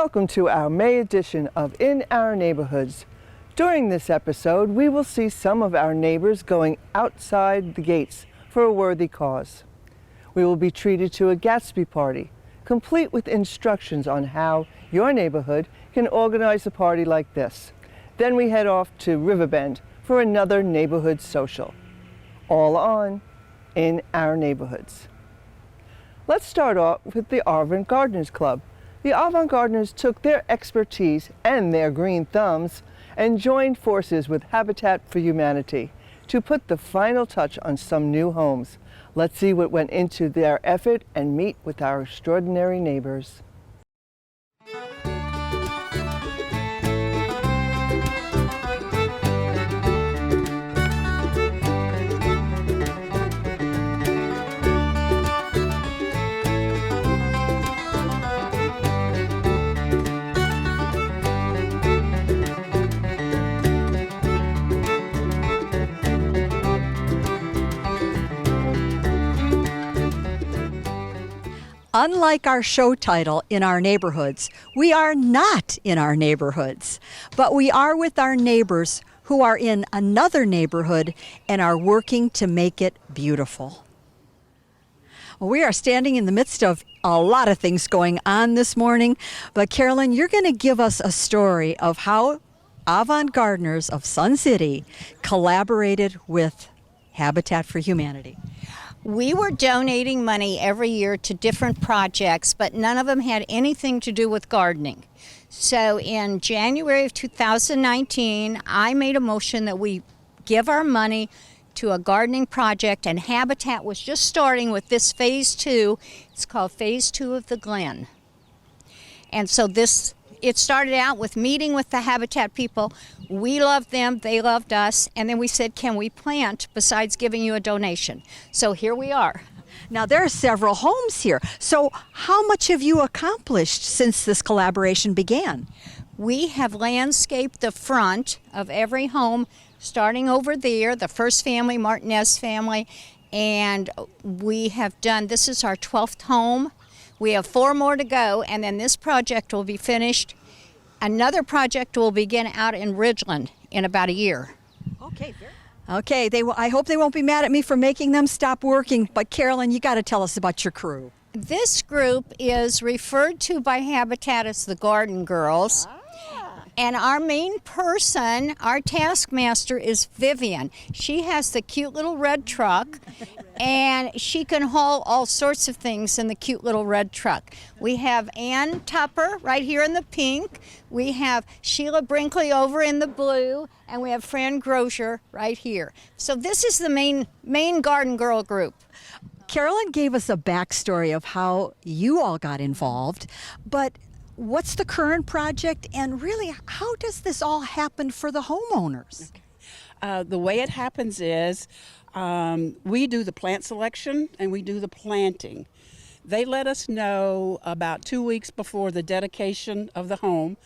Welcome to our May edition of In Our Neighborhoods. During this episode, we will see some of our neighbors going outside the gates for a worthy cause. We will be treated to a Gatsby party, complete with instructions on how your neighborhood can organize a party like this. Then we head off to Riverbend for another neighborhood social. All on In Our Neighborhoods. Let's start off with the Avant Gardeners Club. The Avant Gardeners took their expertise and their green thumbs and joined forces with Habitat for Humanity to put the final touch on some new homes. Let's see what went into their effort and meet with our extraordinary neighbors. Unlike our show title, In Our Neighborhoods, we are not in our neighborhoods, but we are with our neighbors who are in another neighborhood and are working to make it beautiful. Well, we are standing in the midst of a lot of things going on this morning, but Carolyn, you're going to give us a story of how Avant Gardeners of Sun City collaborated with Habitat for Humanity. We were donating money every year to different projects, but none of them had anything to do with gardening. So in January of 2019, I made a motion that we give our money to a gardening project, and Habitat was just starting with this phase 2. It's called phase 2 of the Glen. And so it started out with meeting with the Habitat people. We loved them, they loved us, and then we said, can we plant besides giving you a donation? So here we are. Now there are several homes here. So how much have you accomplished since this collaboration began? We have landscaped the front of every home, starting over there, the first family, Martinez family, and we have done, this is our 12th home. We have 4 more to go, and then this project will be finished. Another project will begin out in Ridgeland in about a year. Okay. Okay. I hope they won't be mad at me for making them stop working. But Carolyn, you got to tell us about your crew. This group is referred to by Habitat as the Garden Girls. And our main person, our taskmaster, is Vivian. She has the cute little red truck, and she can haul all sorts of things in the cute little red truck. We have Ann Tupper right here in the pink. We have Sheila Brinkley over in the blue, and we have Fran Grosier right here. So this is the main Garden Girl group. Carolyn gave us a backstory of how you all got involved, but what's the current project, and really, how does this all happen for the homeowners? The way it happens is we do the plant selection and we do the planting. They let us know about 2 weeks before the dedication of the home,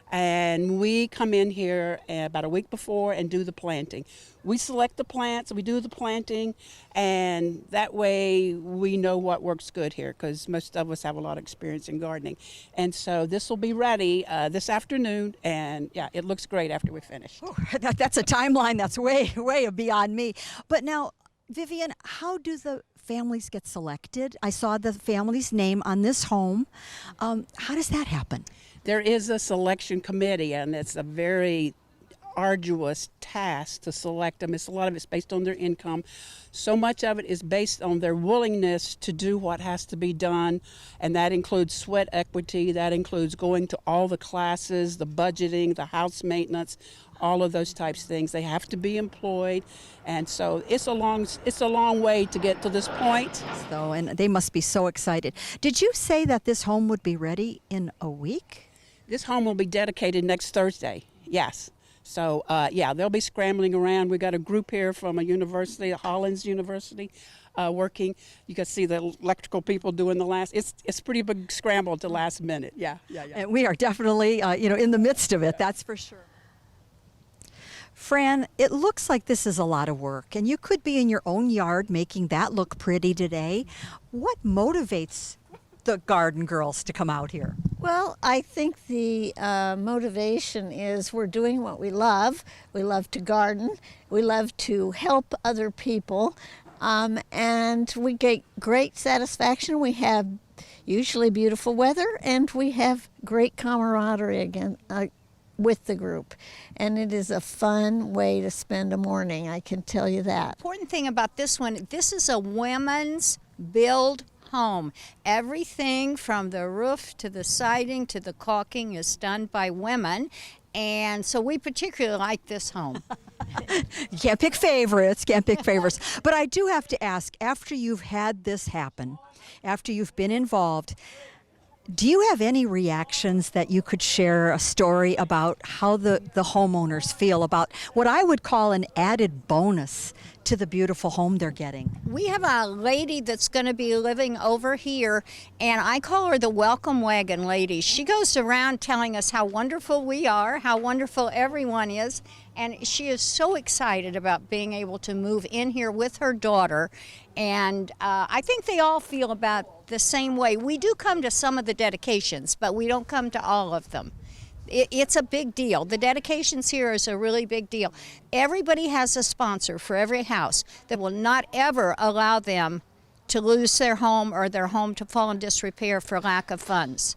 and we come in here about a week before and do the planting. We select the plants, we do the planting, and that way we know what works good here, because most of us have a lot of experience in gardening. And so this will be ready this afternoon, and yeah, it looks great after we finish. Oh, that's a timeline that's way beyond me. But now, Vivian, how do the families get selected? I saw the family's name on this home. How does that happen? There is a selection committee, and it's a very arduous task to select them. A lot of it's based on their income. So much of it is based on their willingness to do what has to be done, and that includes sweat equity, that includes going to all the classes, the budgeting, the house maintenance, all of those types of things. They have to be employed, and so it's a long way to get to this point. So, and they must be so excited. Did you say that this home would be ready in a week? This home will be dedicated next Thursday, yes. So, yeah, they'll be scrambling around. We've got a group here from a university, Hollins University, working. You can see the electrical people doing the last. It's pretty big scramble at the last minute. Yeah. And we are definitely, in the midst of it. That's for sure. Fran, it looks like this is a lot of work, and you could be in your own yard making that look pretty today. What motivates the garden girls to come out here? Well, I think the motivation is we're doing what we love. We love to garden. We love to help other people. And we get great satisfaction. We have usually beautiful weather, and we have great camaraderie again with the group. And it is a fun way to spend a morning, I can tell you that. Important thing about this one, this is a women's build home. Everything from the roof to the siding to the caulking is done by women, and so we particularly like this home. You can't pick favorites, But I do have to ask, after you've had this happen, after you've been involved, do you have any reactions that you could share a story about how the homeowners feel about what I would call an added bonus to the beautiful home they're getting? We have a lady that's going to be living over here, and I call her the welcome wagon lady. She goes around telling us how wonderful we are, how wonderful everyone is, and she is so excited about being able to move in here with her daughter. And I think they all feel about the same way. We do come to some of the dedications, but we don't come to all of them. It's a big deal. The dedications here is a really big deal. Everybody has a sponsor for every house that will not ever allow them to lose their home or their home to fall in disrepair for lack of funds.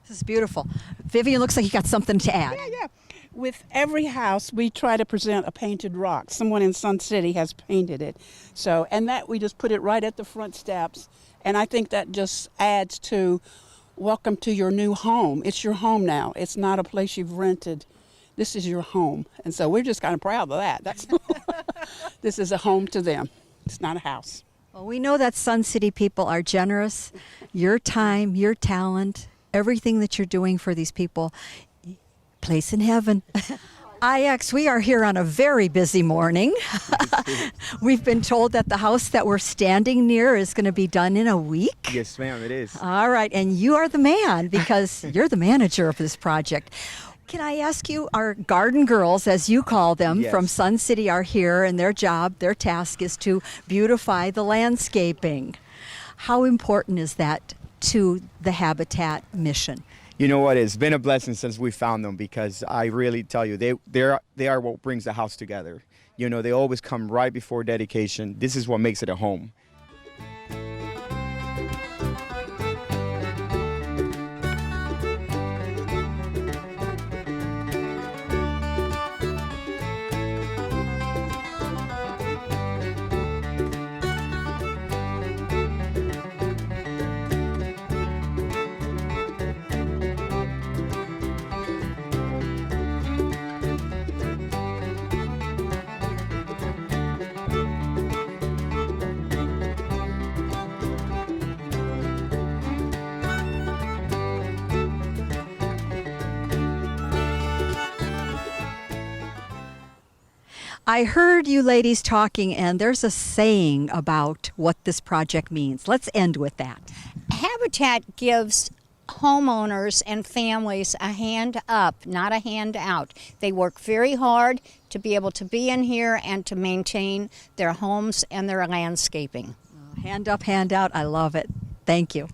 This is beautiful. Vivian, looks like you got something to add. Yeah. With every house, we try to present a painted rock. Someone in Sun City has painted it. So, and that we just put it right at the front steps. And I think that just adds to welcome to your new home. It's your home now. It's not a place you've rented. This is your home. And so we're just kind of proud of that. This is a home to them. It's not a house. Well, we know that Sun City people are generous. Your time, your talent, everything that you're doing for these people, place in heaven. IX, we are here on a very busy morning. We've been told that the house that we're standing near is going to be done in a week. Yes, ma'am, it is. All right, and you are the man because you're the manager of this project. Can I ask you, our garden girls, as you call them, Yes. from Sun City are here, and their job, their task is to beautify the landscaping. How important is that to the Habitat mission? You know what? It's been a blessing since we found them, because I really tell you, they are what brings the house together. You know, they always come right before dedication. This is what makes it a home. I heard you ladies talking, and there's a saying about what this project means. Let's end with that. Habitat gives homeowners and families a hand up, not a hand out. They work very hard to be able to be in here and to maintain their homes and their landscaping. Hand up, hand out. I love it. Thank you.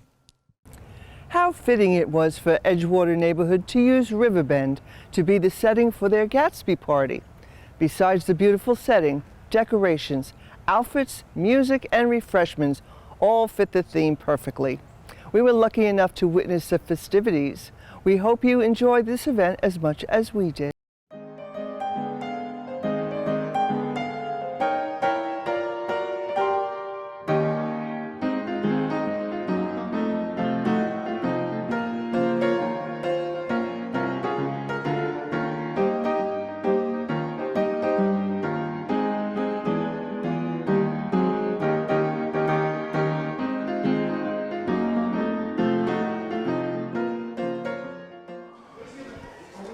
How fitting it was for Edgewater neighborhood to use Riverbend to be the setting for their Gatsby party. Besides the beautiful setting, decorations, outfits, music, and refreshments all fit the theme perfectly. We were lucky enough to witness the festivities. We hope you enjoyed this event as much as we did.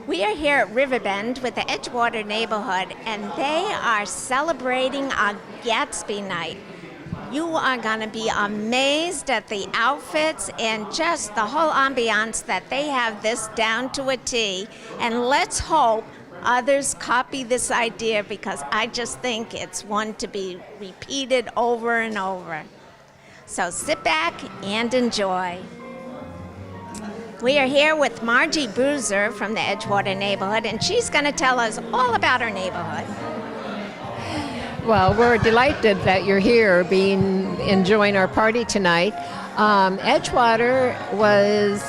We are here at Riverbend with the Edgewater neighborhood, and they are celebrating a Gatsby night. You are going to be amazed at the outfits and just the whole ambiance that they have this down to a T. And let's hope others copy this idea, because I just think it's one to be repeated over and over. So sit back and enjoy. We are here with Margie Bruiser from the Edgewater neighborhood, and she's going to tell us all about her neighborhood. Well, we're delighted that you're here enjoying our party tonight. Edgewater was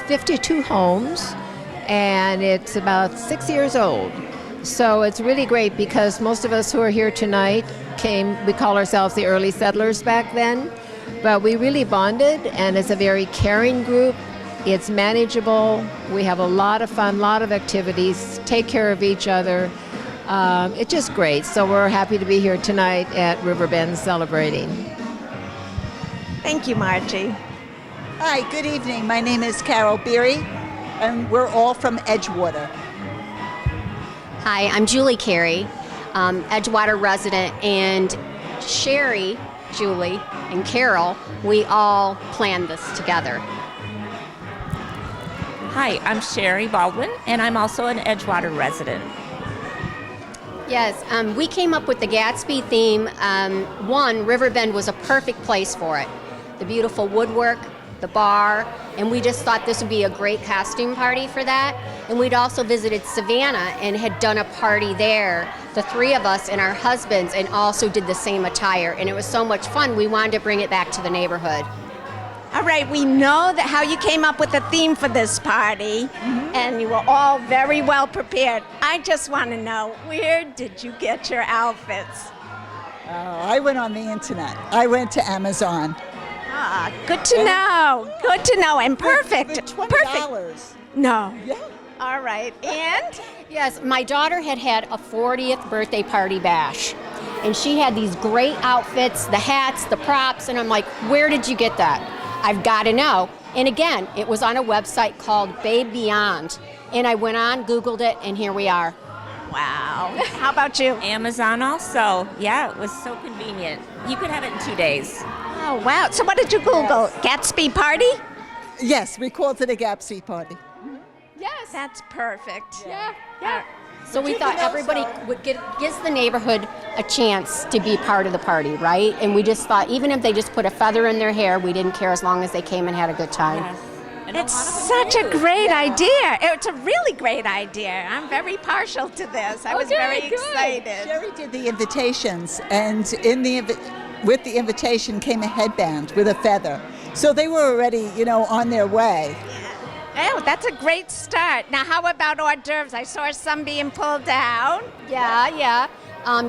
52 homes, and it's about 6 years old. So it's really great because most of us who are here tonight we call ourselves the early settlers back then, but we really bonded, and it's a very caring group. It's manageable. We have a lot of fun, a lot of activities, take care of each other. It's just great. So we're happy to be here tonight at Riverbend celebrating. Thank you, Margie. Hi, good evening. My name is Carol Beery, and we're all from Edgewater. Hi, I'm Julie Carey, Edgewater resident, and Sherry, Julie, and Carol, we all planned this together. Hi, I'm Sherry Baldwin, and I'm also an Edgewater resident. Yes, we came up with the Gatsby theme. One, Riverbend was a perfect place for it. The beautiful woodwork, the bar, and we just thought this would be a great costume party for that. And we'd also visited Savannah and had done a party there, the three of us and our husbands, and also did the same attire. And it was so much fun, we wanted to bring it back to the neighborhood. All right, we know that how you came up with the theme for this party, and you were all very well prepared. I just want to know, where did you get your outfits? I went on the internet. I went to Amazon. Ah, good to know. Good to know, and perfect. For $20. Perfect. No. Yeah. All right, and? Yes, my daughter had a 40th birthday party bash, and she had these great outfits, the hats, the props, and I'm like, where did you get that? I've got to know. And again, it was on a website called Babe Beyond, and I went on, Googled it, and here we are. Wow. How about you? Amazon also. Yeah, it was so convenient. You could have it in 2 days. Oh, wow. So what did you Google? Gatsby party? Yes, we called it a Gatsby party. Yes. That's perfect. Yeah. So we thought everybody gives the neighborhood a chance to be part of the party, right? And we just thought even if they just put a feather in their hair, we didn't care as long as they came and had a good time. Yes. And It's such a great idea. It's a really great idea. I'm very partial to this. I was very excited. Sherry did the invitations, and with the invitation came a headband with a feather. So they were already, on their way. Oh, that's a great start. Now, how about hors d'oeuvres? I saw some being pulled down. Yeah.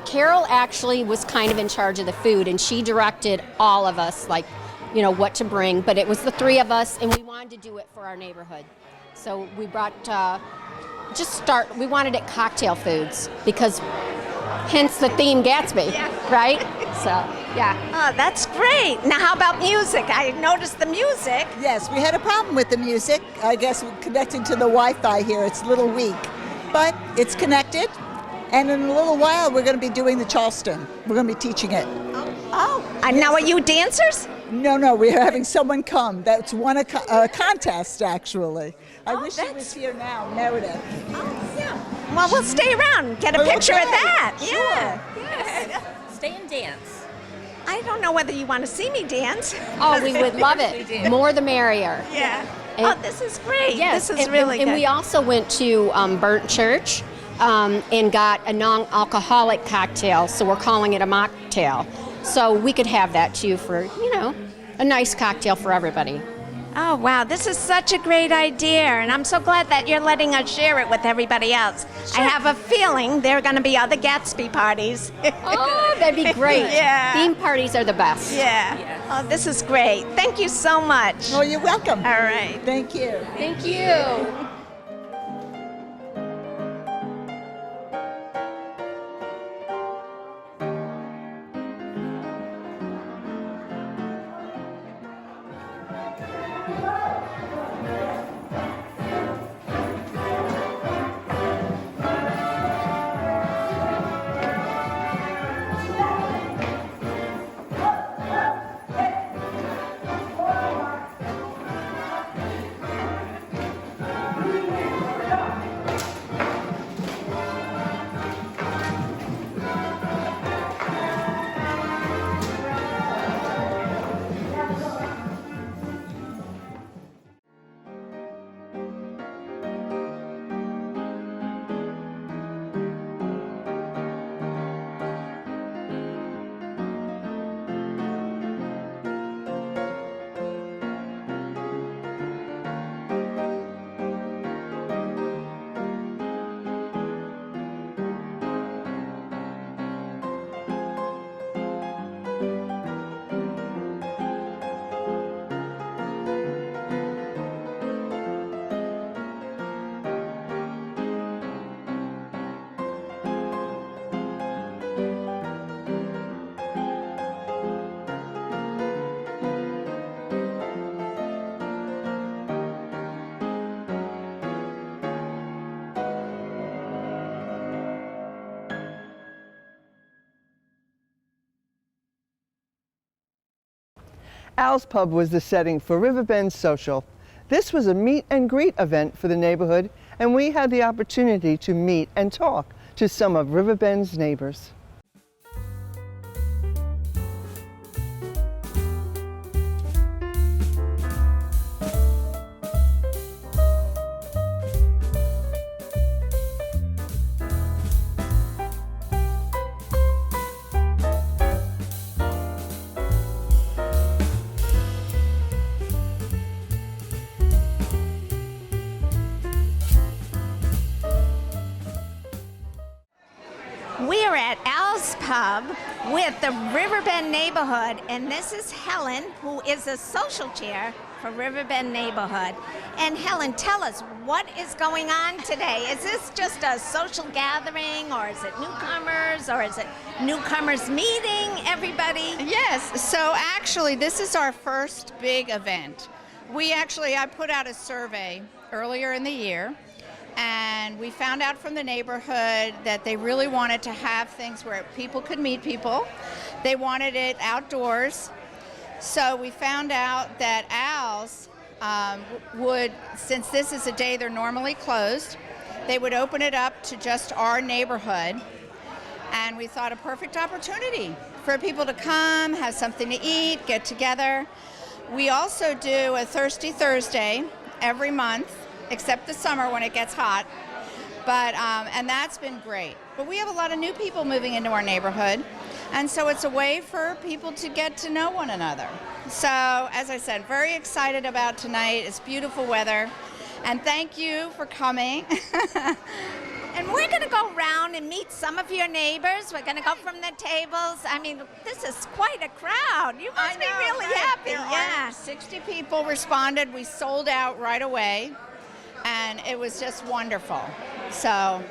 Carol actually was kind of in charge of the food, and she directed all of us, what to bring. But it was the three of us, and we wanted to do it for our neighborhood. So we brought, we wanted it cocktail foods, because hence the theme Gatsby, right? So, yeah. Oh, that's great. Now, how about music? I noticed the music. Yes, we had a problem with the music. I guess connecting to the Wi-Fi here, it's a little weak. But it's connected, and in a little while, we're going to be doing the Charleston. We're going to be teaching it. Oh, and now are you dancers? No, we're having someone come that's won a contest, actually. I wish she was here now, Meredith. Oh, yeah. Well, we'll stay around and get a picture of that. Sure. Yeah. Stay and dance. I don't know whether you want to see me dance. Oh, we would love it. More the merrier. Yeah. And, this is great. Yes, This is really good. And we also went to Burnt Church and got a non-alcoholic cocktail, so we're calling it a mocktail. So we could have that too for, a nice cocktail for everybody. Oh, wow. This is such a great idea, and I'm so glad that you're letting us share it with everybody else. Sure. I have a feeling there are going to be other Gatsby parties. Oh, that'd be great. Yeah. Theme parties are the best. Yeah. Yes. Oh, this is great. Thank you so much. Oh, you're welcome. All right. Thank you. Thank you. Al's Pub was the setting for Riverbend Social. This was a meet and greet event for the neighborhood, and we had the opportunity to meet and talk to some of Riverbend's neighbors. We are at Al's Pub with the Riverbend neighborhood, and this is Helen, who is a social chair for Riverbend neighborhood. And Helen, tell us, what is going on today? Is this just a social gathering, or is it newcomers, or is it newcomers meeting everybody? Yes, so actually this is our first big event. I put out a survey earlier in the year, and we found out from the neighborhood that they really wanted to have things where people could meet people. They wanted it outdoors. So we found out that Al's would, since this is a day they're normally closed, they would open it up to just our neighborhood. And we thought a perfect opportunity for people to come, have something to eat, get together. We also do a Thirsty Thursday every month, except the summer when it gets hot, and that's been great. But we have a lot of new people moving into our neighborhood, and so it's a way for people to get to know one another. So, as I said, very excited about tonight. It's beautiful weather, and thank you for coming. And we're going to go around and meet some of your neighbors. We're going to go from the tables. I mean, this is quite a crowd. You must be really happy. Yeah, 60 people responded. We sold out right away. And it was just wonderful. So,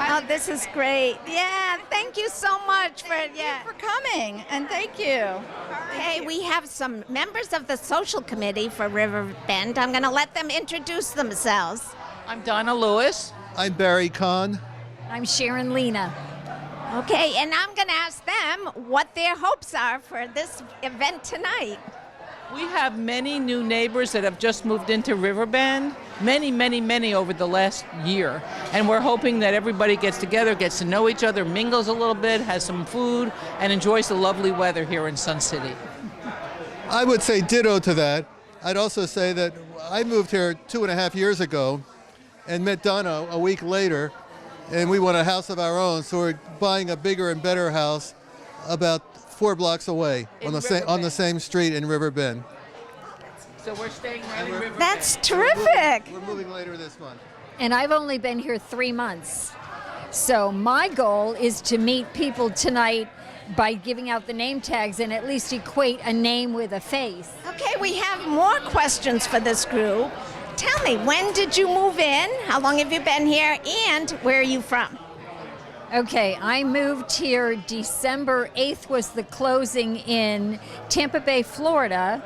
oh, this is great. Yeah, thank you so much for coming, and thank you. Okay, we have some members of the social committee for Riverbend. I'm going to let them introduce themselves. I'm Donna Lewis. I'm Barry Kahn. I'm Sharon Lena. Okay, and I'm going to ask them what their hopes are for this event tonight. We have many new neighbors that have just moved into Riverbend, many over the last year. And we're hoping that everybody gets together, gets to know each other, mingles a little bit, has some food, and enjoys the lovely weather here in Sun City. I would say ditto to that. I'd also say that I moved here 2.5 years ago and met Donna a week later, and we want a house of our own, so we're buying a bigger and better house about 4 blocks away on the same street in Riverbend. So we're staying right in Riverbend. That's terrific. We're moving later this month. And I've only been here 3 months. So my goal is to meet people tonight by giving out the name tags and at least equate a name with a face. Okay, we have more questions for this group. Tell me, when did you move in? How long have you been here? And where are you from? Okay, I moved here December 8th was the closing in Tampa Bay, Florida.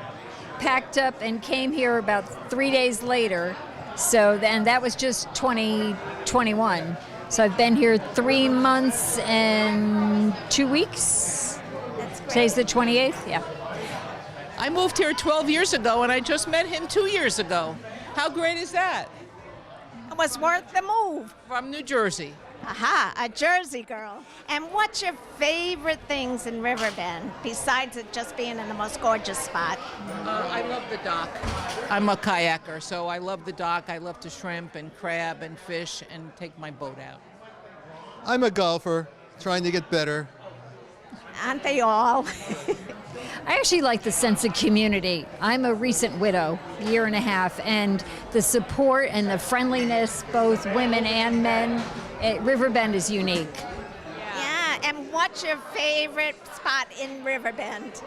Packed up and came here about 3 days later. So then that was just 2021. So I've been here 3 months and 2 weeks. That's great. Today's the 28th, yeah. I moved here 12 years ago, and I just met him 2 years ago. How great is that? It was worth the move. From New Jersey. Aha, a Jersey girl. And what's your favorite things in Riverbend, besides it just being in the most gorgeous spot? I love the dock. I'm a kayaker, so I love the dock. I love to shrimp and crab and fish and take my boat out. I'm a golfer, trying to get better. Aren't they all? I actually like the sense of community. I'm a recent widow, 1.5 years, and the support and the friendliness, both women and men, Riverbend is unique. Yeah, and what's your favorite spot in Riverbend?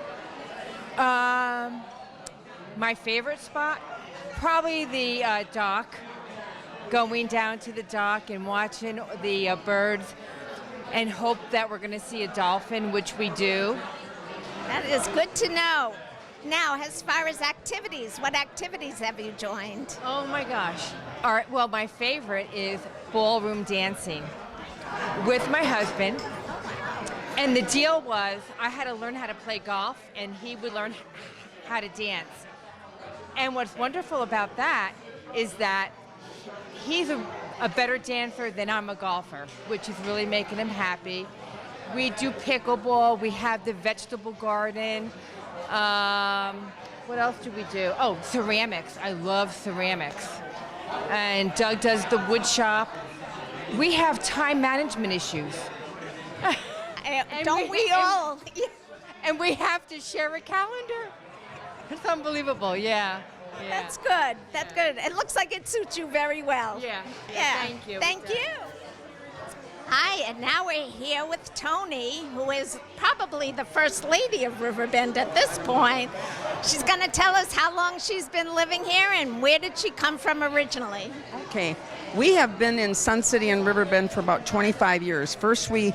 My favorite spot? Probably the dock. Going down to the dock and watching the birds and hope that we're going to see a dolphin, which we do. That is good to know. Now, as far as activities, what activities have you joined? Oh my gosh. All right, well, my favorite is ballroom dancing with my husband. And the deal was I had to learn how to play golf, and he would learn how to dance. And what's wonderful about that is that he's a better dancer than I'm a golfer, which is really making him happy. We do pickleball. We have the vegetable garden. What else do we do? Oh, ceramics. I love ceramics. And Doug does the wood shop. We have time management issues. Don't we all? And we have to share a calendar. It's unbelievable, yeah. That's good. That's good. It looks like it suits you very well. Yeah. Thank you. Thank you. Hi, and now we're here with Tony, who is probably the first lady of Riverbend at this point. She's going to tell us how long she's been living here and where did she come from originally. Okay, we have been in Sun City and Riverbend for about 25 years. First, we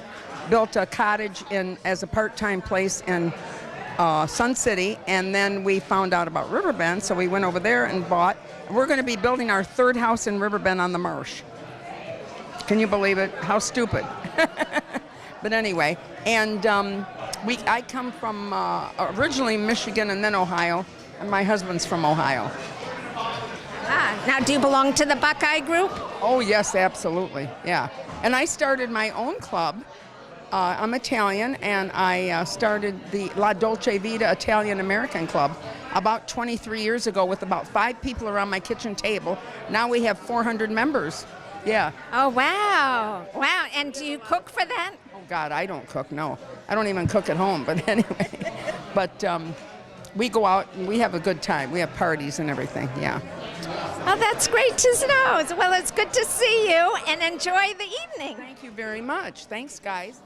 built a cottage as a part-time place in Sun City, and then we found out about Riverbend, so we went over there and bought. We're going to be building our third house in Riverbend on the marsh. Can you believe it? How stupid. But anyway, and I come from originally Michigan and then Ohio, and my husband's from Ohio. Now, do you belong to the Buckeye Group? Oh, yes, absolutely, yeah. And I started my own club. I'm Italian, and I started the La Dolce Vita Italian American Club about 23 years ago with about 5 people around my kitchen table. Now we have 400 members. Yeah. Oh, wow. Wow. And do you cook for that? Oh, God, I don't cook, no. I don't even cook at home, but anyway. But we go out and we have a good time. We have parties and everything, yeah. Oh, that's great to know. Well, it's good to see you and enjoy the evening. Thank you very much. Thanks, guys.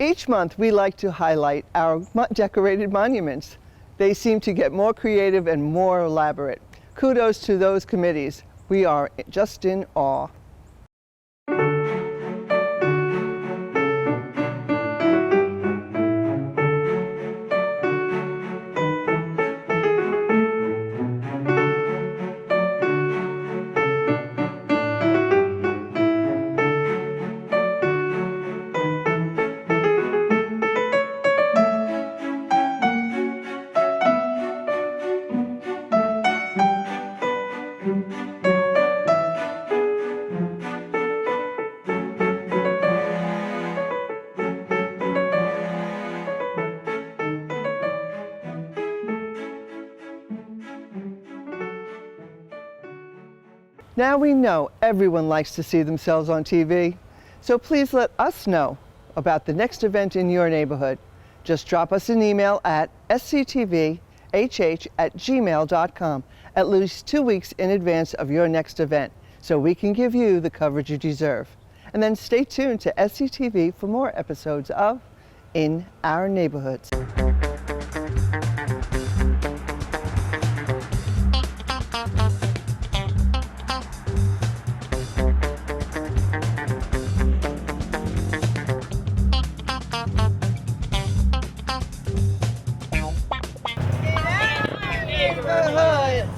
Each month we like to highlight our decorated monuments. They seem to get more creative and more elaborate. Kudos to those committees. We are just in awe. Now we know everyone likes to see themselves on TV, so please let us know about the next event in your neighborhood. Just drop us an email at sctvhh@gmail.com at least 2 weeks in advance of your next event so we can give you the coverage you deserve. And then stay tuned to SCTV for more episodes of In Our Neighborhoods.